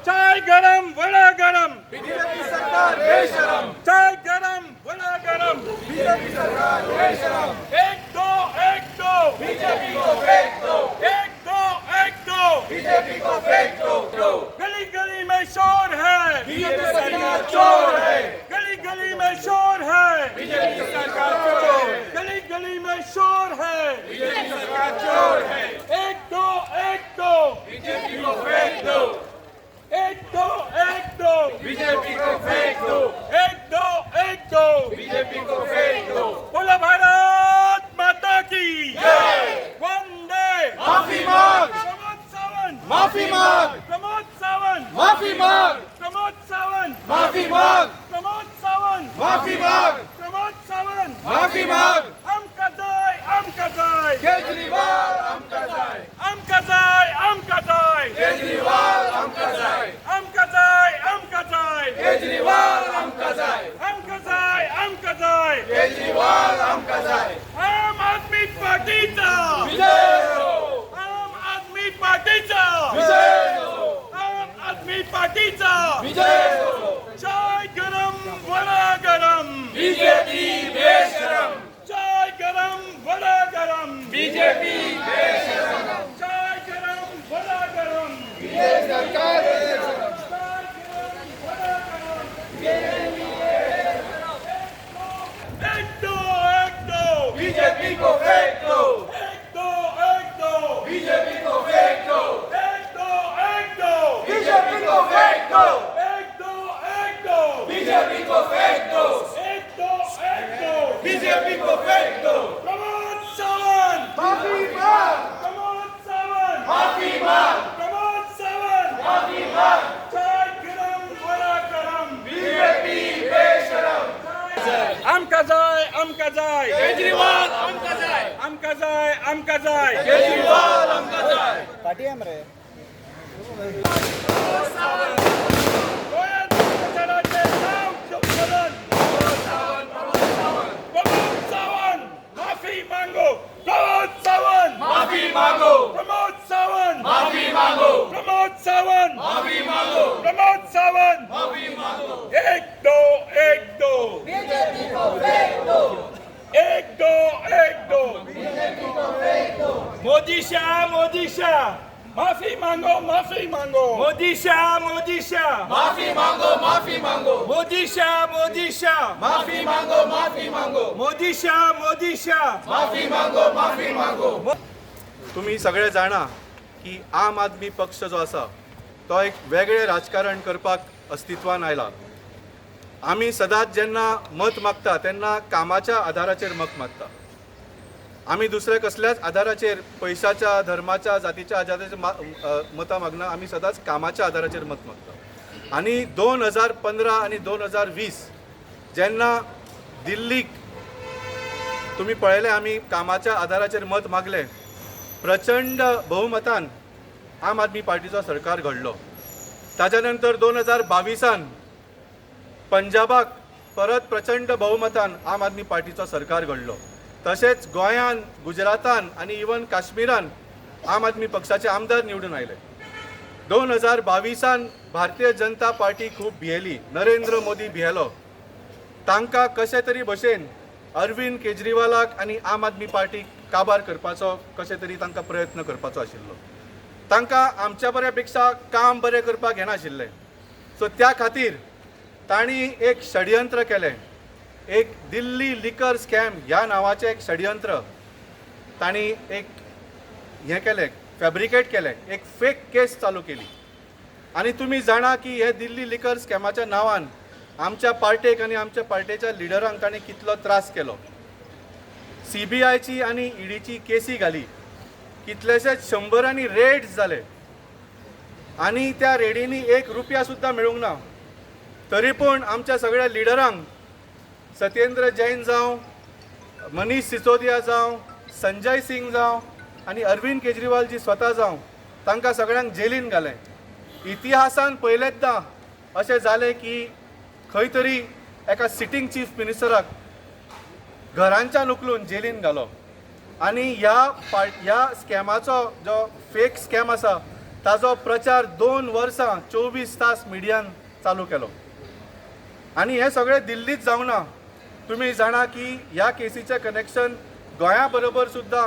चाय गरम वड़ा गरम, बीजेपी सरकार बेशरम, चाय गरम वड़ा गरम, बीजेपी सरकार बेशरम, एक दो बीजेपी को फेंक दो, एक दो बीजेपी को फेंक दो। गली गली में शोर है, बीजेपी सरकार चोर है, गली गली में शोर है, बीजेपी सरकार चोर है, गली गली में शोर है, बीजेपी सरकार चोर है, एक दो बीजेपी को फेंक दो, एक दो बीजेपी को फेंक दो, एक दो बीजेपी को फेंक दो। बोलो भारत माता की जय। वंदे माफी मांग, प्रमोद सावंत, माफी मांग, प्रमोद सावंत, माफी मांग, प्रमोद सावंत, माफी मांग, प्रमोद सावंत, माफी मांग, प्रमोद सावंत, माफी मांग। आमका जाय केजरीवाल आमका जाय, केजरीवाल आमका जाय, केजरीवाल आमका जाय, केजरीवाल आमका जाय। आम आदमी पार्टीचा विजय हो, आम आदमी पार्टीचा विजय हो, आम आदमी पार्टीचा विजय हो। चाय गरम वड़ा गरम, बीजेपी बेशरम, चाय गरम वड़ा गरम, बीजेपी बेशरम, चाय गरम वड़ा गरम, बीजेपी सरकार बेशरम, चाय गरम वड़ा गरम, एक दो बीजेपी को फेंक दो, एक दो बीजेपी को फेंक दो, एक दो बीजेपी को फेंक दो, एक दो बीजेपी को फेंक दो, एक दो बीजेपी को फेंक दो। प्रमोद सावंत, माफी मांग, प्रमोद सावंत, माफी मांग, प्रमोद सावंत, माफी मांग। चाय गरम वड़ा गरम, बीजेपी बेशरम, आमका जाय केजरीवाल आमका जाय, केजरीवाल आमका जाय। गोयल प्रचाराचे नाव शोधून प्रमोद सावंत माफी मांगो, प्रमोद सावंत माफी मांगो, प्रमोद सावंत माफी मांगो, प्रमोद सावंत माफी मांगो, प्रमोद सावंत माफी मांगो। एक दो बीजेपी को फेंक दो, एक दो बीजेपी को फेंक दो। मोदी शाह माफी मांगो माफी मांगो, माफी मांगो, मोदी शाह माफी मांगो, माफी मांगो, माफी मांगो, माफी मांगो। तुम्ही सगळे जाणा की आम आदमी पक्ष जो आसा तो एक वेगळे राजकारण करपाक अस्तित्वान आयला। आमी सदांच जेन्ना मत मागता तेन्ना कामाच्या आधाराचेर मत मागता। आमी दुसऱ्या कसल्याच आधाराचेर पयशाच्या, धर्माच्या, जातीच्या आधाराचेर मतां मागना। आमी सदांच कामाच्या आधाराचेर मत मागता। आनी 2015 आनी 2020 जेन्ना दिल्लीक तुम्ही पळयलें आमी कामाच्या आधाराचेर मत मागलें, प्रचंड बहुमतान आम आदमी पार्टीचो सरकार घडलो। ताच्या नंतर 2022 पंजाबाक परत प्रचंड बहुमतान आम आदमी पार्टीचो सरकार घडलो। तशेंच गोंयान, गुजरातान आनी इवन काश्मीरान आम आदमी पक्षाचे आमदार निवडून आयले। 2022 भारतीय जनता पार्टी खूब भियेली, नरेंद्र मोदी भियेलो। तांकां कशे तरी भशेन अरविंद केजरीवालाक आनी आम आदमी पार्टीक काबार करपाचो कशे तरी तांकां प्रयत्न करपाचो आशिल्लो। तांकां आमच्या बऱ्यापेक्षा काम बरें करपाक येनाशिल्लें। सो त्या खातीर तांणी एक षडयंत्र केलें, एक दिल्ली लिकर स्कॅम ह्या नांवाचें एक षडयंत्र तांणी एक हें केलें, फॅब्रिकेट केलें, एक फेक केस चालू केली। आनी तुमी जाणा की हे दिल्ली लिकर स्कॅमाच्या नांवान आमच्या पार्टेक आनी आमच्या पार्टेच्या लिडरांक ताणें कितलो त्रास केलो। CBIची आनी EDची केसी घाली, कितलेशेच शंबरांनी रेड्स जाले आनी त्या रेडींनी ₹1 सुद्दां मेळूंक ना। तरी पूण आमच्या सगळ्या लिडरांक, सत्येंद्र जैन जावं, मनीष सिसोदिया जावं, संजय सिंग जावं आनी अरविंद केजरीवाल जी स्वता जावं, तांकां सगळ्यांक जेलीन घालें। इतिहासान पयलेंचदां अशें जालें की खंय तरी एका सिटींग चीफ मिनिस्टराक घरांच्यान उखलून जेलीन घालो। आनी ह्या स्कॅमाचो जो फेक स्कॅम आसा ताजो प्रचार 2 वर्सां 24 तास मिडियान चालू केलो आनी हे सगळें दिल्लीच जावना. तुमी जाणा की ह्या केसीचें कनेक्शन गोंया बरोबर सुद्दां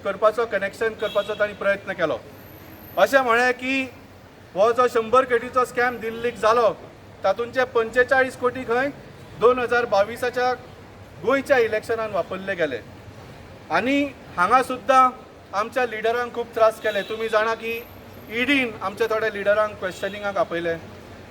करपाचो तांणी प्रयत्न केलो. अशें म्हळें की हो जो 100 कोटीचो स्कॅम दिल्लीक जालो तातूंचे 45 कोटी खंय 2022च्या गोंयच्या इलेक्शनान वापरले गेले. आनी हांगा सुद्दां आमच्या लिडरांक खूब त्रास केले. तुमी जाणा की ईडीन आमच्या थोड्या लिडरांक क्वेश्चनिंगाक आपयले.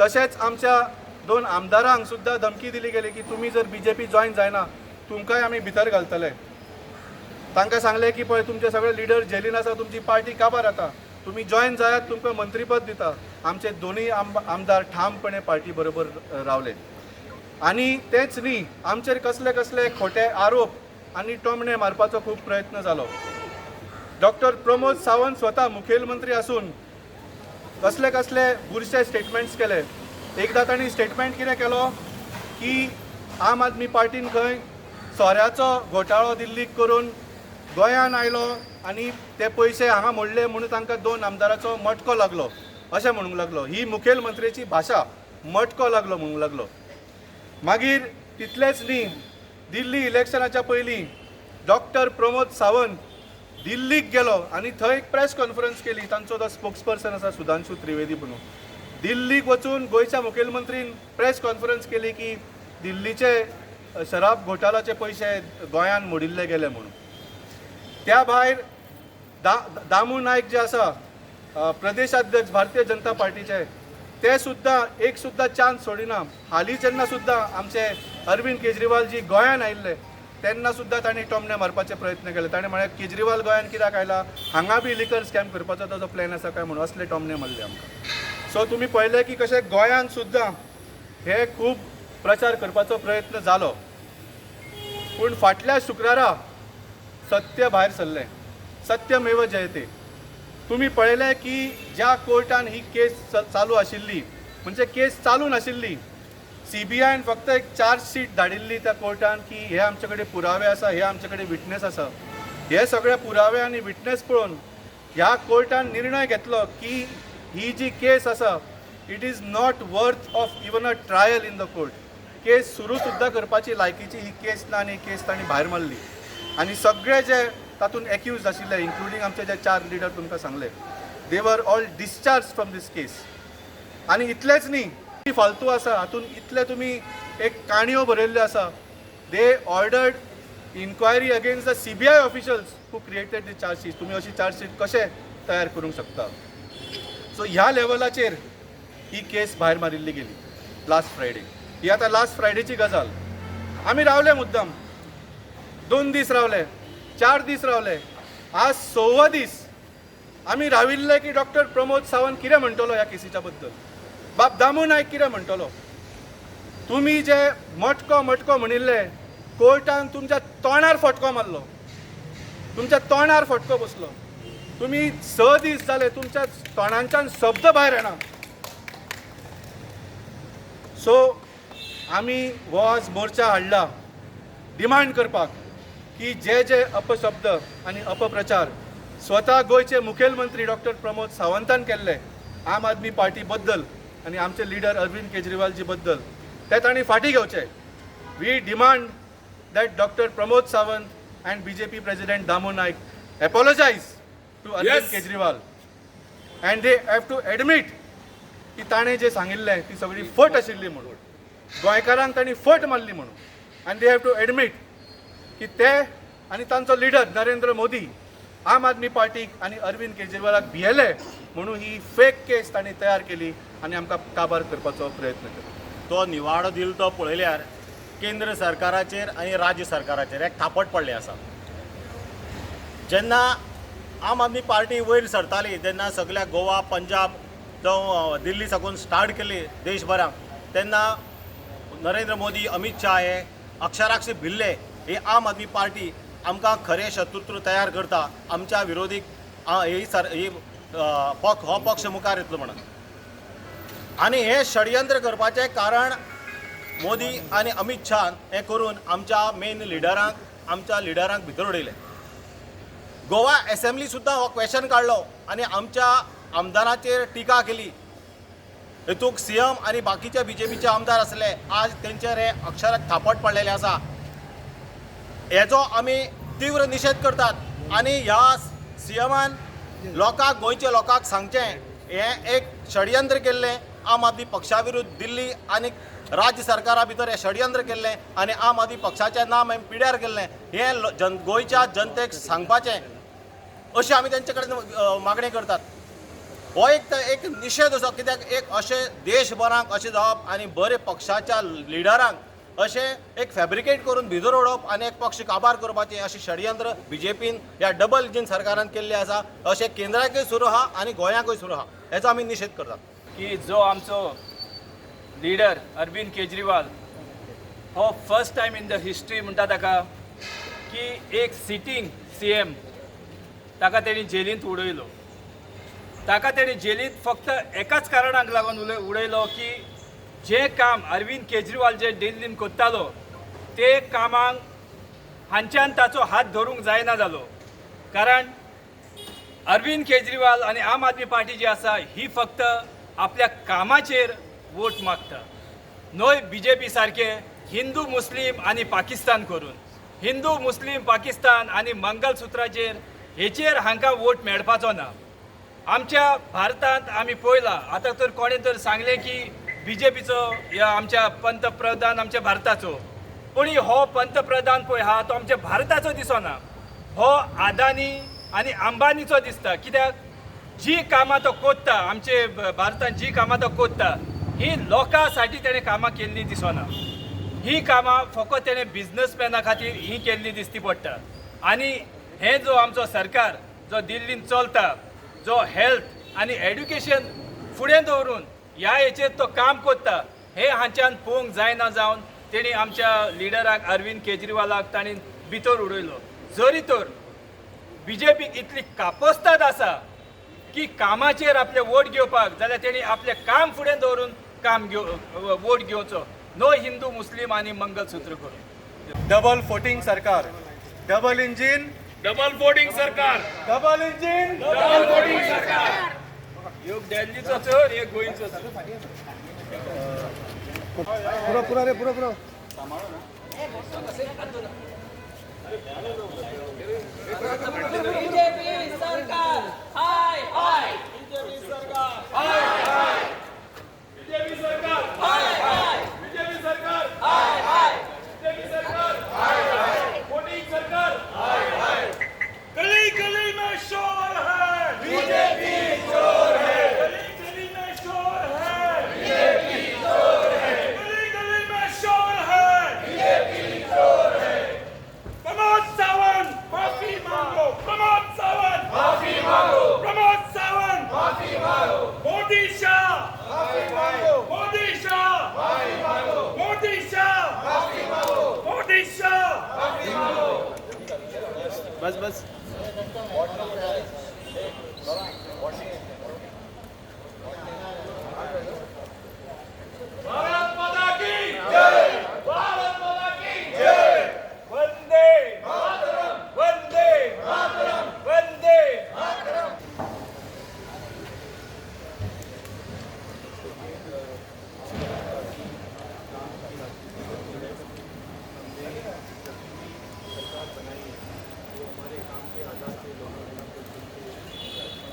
तशेंच आमच्या 2 आमदारांक सुद्दां धमकी दिली गेली की तुमी जर बीजेपी जॉयन जायना तुमकांय आमी भितर घालतले. तांकां सांगलें की पळय तुमचे सगळे लिडर जेलीन आसा, तुमची पार्टी काबार आतां, तुमी जॉयन जायात तुमकां मंत्रीपद दिता. आमचे दोनूय आमदार ठामपणे पार्टी बरोबर रावले. आनी तेंच न्ही, आमचेर कसले कसले खोटे आरोप आनी टोमणे मारपाचो खूब प्रयत्न जालो. डॉक्टर प्रमोद सावंत स्वता मुखेलमंत्री आसून कसले कसले बुरशे स्टेटमेंट्स केले. एकदां तांणी स्टेटमेंट कितें केलो की आम आदमी पार्टीन खंय सोऱ्याचो घोटाळो दिल्लीक करून गोंयान आयलो आनी ते पयशे हांगा मोडले म्हणून तांकां 2 आमदाराचो मटको लागलो अशें म्हणूंक लागलो. ही मुखेलमंत्र्याची भाशा, मटको लागलो म्हणूंक लागलो. मागीर तितलेंच न्ही, दिल्ली इलेक्शनाच्या पयलीं डॉक्टर प्रमोद सावंत दिल्लीक गेलो आनी थंय एक प्रेस कॉन्फरन्स केली. तांचो तो स्पोक्सपर्सन आसा सुधांशू त्रिवेदी म्हणून. दिल्लीक वचून गोंयच्या मुखेलमंत्रीन प्रेस कॉन्फरन्स केली की दिल्लीचे शराब घोटाळाचे पयशे गोंयान मोडिल्ले गेले म्हणून. त्या भायर दामू नायक जे आसा प्रदेशाध्यक्ष भारतीय जनता पार्टीचे, ते सुद्दां एक सुद्दां चान्स सोडिना. हालीं जेन्ना सुद्दां आमचे अरविंद केजरीवाल जी गोंयान आयिल्ले तेन्ना सुद्दां तांणी टोमणे मारपाचे प्रयत्न केले. ताणें म्हळें केजरीवाल गोंयान कित्याक आयला, हांगा बी लिकर स्कॅम करपाचो ताजो प्लॅन आसा काय म्हणून असले टोमणे मारले आमकां. सो तुमी पळयलें की कशें गोंयान सुद्दां हे खूब प्रचार करपाचो प्रयत्न जालो. पूण फाटल्या शुक्रारा सत्य भायर सरलें. सत्यमेव जयते. तुमी पळयलें की ज्या कोर्टान ही केस चालू आशिल्ली, म्हणजे केस चालू नाशिल्ली, CBIन फक्त एक चार्जशीट धाडिल्ली त्या कोर्टान की हे आमचे कडेन पुरावे आसा, हे आमचे कडेन विटनेस आसा. हे सगळे पुरावे आनी विटनेस पळोवन ह्या कोर्टान निर्णय घेतलो की ही जी केस आसा it is not worth of even a trial in the court. Case सुरू सुद्दां करपाची लायकीची ही केस ना आनी केस तांणी भायर मारली. आनी सगळे जे तातूंत एक्यूज आशिल्ले इन्क्लुडींग आमचे जे 4 लिडर तुमकां सांगले, दे वर ऑल डिस्चार्ज फ्रॉम दीस केस. आनी इतलेंच न्ही, फालतू आसा हातून इतले तुमी एक काणयो बरयल्ल्यो आसा. They ordered inquiry against the CBI officials who created the chargesheet. तुमी अशी चार्जशीट कशें तयार करूंक शकता. सो ह्या लेवलाचेर ही केस भायर मारिल्ली गेली लास्ट फ्रायडे. ही आतां लास्ट फ्रायडेची गजाल. आमी रावले मुद्दाम 2 दीस रावले, 4 दीस रावले, आज 6वा दीस आमी राविल्ले की डॉक्टर प्रमोद सावंत कितें म्हणटलो ह्या केसीच्या बद्दल, बाब दामू नायक कितें म्हणटलो. तुमी जे मटको म्हणिल्ले कोर्टान तुमच्या तोंडार फटको मारलो, तुमच्या तोंडार फटको बसलो. तुमी 6 दीस जाले तुमच्या तोंडांच्यान शब्द भायर येना. सो आमी हो आज मोर्चा हाडला डिमांड करपाक की जे अपशब्द आनी अपप्रचार स्वता गोंयचे मुखेलमंत्री डॉक्टर प्रमोद सावंतान केल्ले आम आदमी पार्टी बद्दल आनी आमचे लिडर अरविंद केजरीवालजी बद्दल, ते तांणी फाटीं घेवचे. We demand that doctor Pramod Savant and BJP president Damu Naik apologise to Arvind Kejriwal and they have to admit की ताणें जे सांगिल्लें ती सगळी फट आशिल्ली म्हणून, गोंयकारांक तांणी फट मारली म्हणून. And they have to admit की ते आनी तांचो लिडर नरेंद्र मोदी आम आदमी पार्टीक आनी अरविंद केजरीवालाक भियेले म्हणून ही फेक केस तांणी तयार केली आनी आमकां काबार करपाचो प्रयत्न केलो. तो निवाडो दिलो तो पळयल्यार केंद्र सरकाराचेर आनी राज्य सरकाराचेर एक थापट पडले आसा. जेन्ना आम आदमी पार्टी वयर सरताली तेन्ना सगळ्या गोवा, पंजाब जावं दिल्ली साकून स्टार्ट केली देशभराक, तेन्ना नरेंद्र मोदी, अमित शाह हे अक्षराक्षी भिल्ले ही आम आदमी पार्टी आमकां खरें शत्रुत्व तयार करता, आमच्या विरोधीक हो पक्ष मुखार येतलो म्हणून. आनी हे षडयंत्र करपाचें कारण मोदी आनी अमित शाह हें करून आमच्या मेन लिडरांक भितर उडयले. गोवा असेंब्ली सुद्दां हो क्वेश्चन काडलो आनी आमच्या आमदाराचेर टिका केली, हेतूक सीएम आणि बाकीचे बीजेपीचे आमदार असले, आज तेंचेर हे अक्षरात थापट पडलेले आसा. हेजो आमी तीव्र निशेध करतात आणि ह्या सीएमान लोकांक, गोंयच्या लोकांक सांगचें हे एक षडयंत्र केल्लें आम आदमी पक्षा विरुद्ध दिल्ली आणि राज्य सरकारा भितर हे षडयंत्र केल्लें आणि आम आदमी पक्षाचें नाम हे पिड्यार केल्लें हे गोंयच्या जनतेक सांगपाचें अशी आमी तेंचे कडेन मागणी करतात. हो एक निशेध असो, कित्याक एक अशें देशभराक अशें जावप आनी बरे पक्षाच्या लिडरांक अशें एक फॅब्रिकेट करून भितर उडोवप आनी एक पक्ष काबार करपाचें अशें षडयंत्र बीजेपीन ह्या डबल इंजीन सरकारान केल्लें आसा. अशें केंद्राकय सुरू आहा आनी गोंयाकय सुरू आहा. हेचो आमी निशेध करतात. की जो आमचो लिडर अरविंद केजरीवाल हो first time in the history म्हणटा ताका की एक सिटींग सीएम ताका तेणी जेलींत उडयलो. ताका तेणी जेलींत फक्त एकाच कारणाक लागून उडयलो की जें काम अरविंद केजरीवाल जे दिल्लीन कोत्तालो ते कामांक हांच्यान ताचो हात धरूंक जायना जालो. कारण अरविंद केजरीवाल आणि आम आदमी पार्टी जी आसा ही फक्त आपल्या कामाचेर वोट मागता. नोय बीजेपी सारखे हिंदू मुस्लीम आणि पाकिस्तान करून हिंदू मुस्लीम पाकिस्तान आणि मंगलसूत्राचेर हेचेर हांकां वोट मेळपाचो ना. आमच्या भारतांत आमी पळयलां, आतां तर कोणें तर सांगलें की बीजेपीचो या आमच्या पंतप्रधान आमच्या भारताचो, पूण हो पंतप्रधान पळय हा तो आमच्या भारताचो दिसना, हो अदानी आणि अंबानीचो दिसता. कित्याक जी कामां तो कोत्ता, आमचे भारतांत जी कामां तो कोत्ता ही लोकांसाठी तेणें कामां केल्ली दिसना. ही कामां फकत तेणें बिझनसमॅना खातीर ही केल्ली दिसती पडटा. आनी हे जो आमचो सरकार जो दिल्लीन चलता, जो हेल्थ आनी एड्युकेशन फुडें दवरून ह्या हेचेर तो काम कोत्ता, हे हांच्यान पळोवंक जायना जावन तेणी आमच्या लिडराक अरविंद केजरीवालाक ताणी भितर उडयलो. जरी तर बीजेपीक इतली कापस्ताद आसा की कामाचेर आपले वोट घेवपाक, जाल्यार तेणी आपलें काम फुडें दवरून वोट घेवचो, नो हिंदू मुस्लीम आनी मंगलसूत्र करून. डबल फोटिंग सरकार, डबल इंजिन, डबल वोटिंग सरकार, डबल इंजिन, डबल वोटिंग सरकार. योग दिल्लीचो चड, एक गोंयचो चड. बीजेपी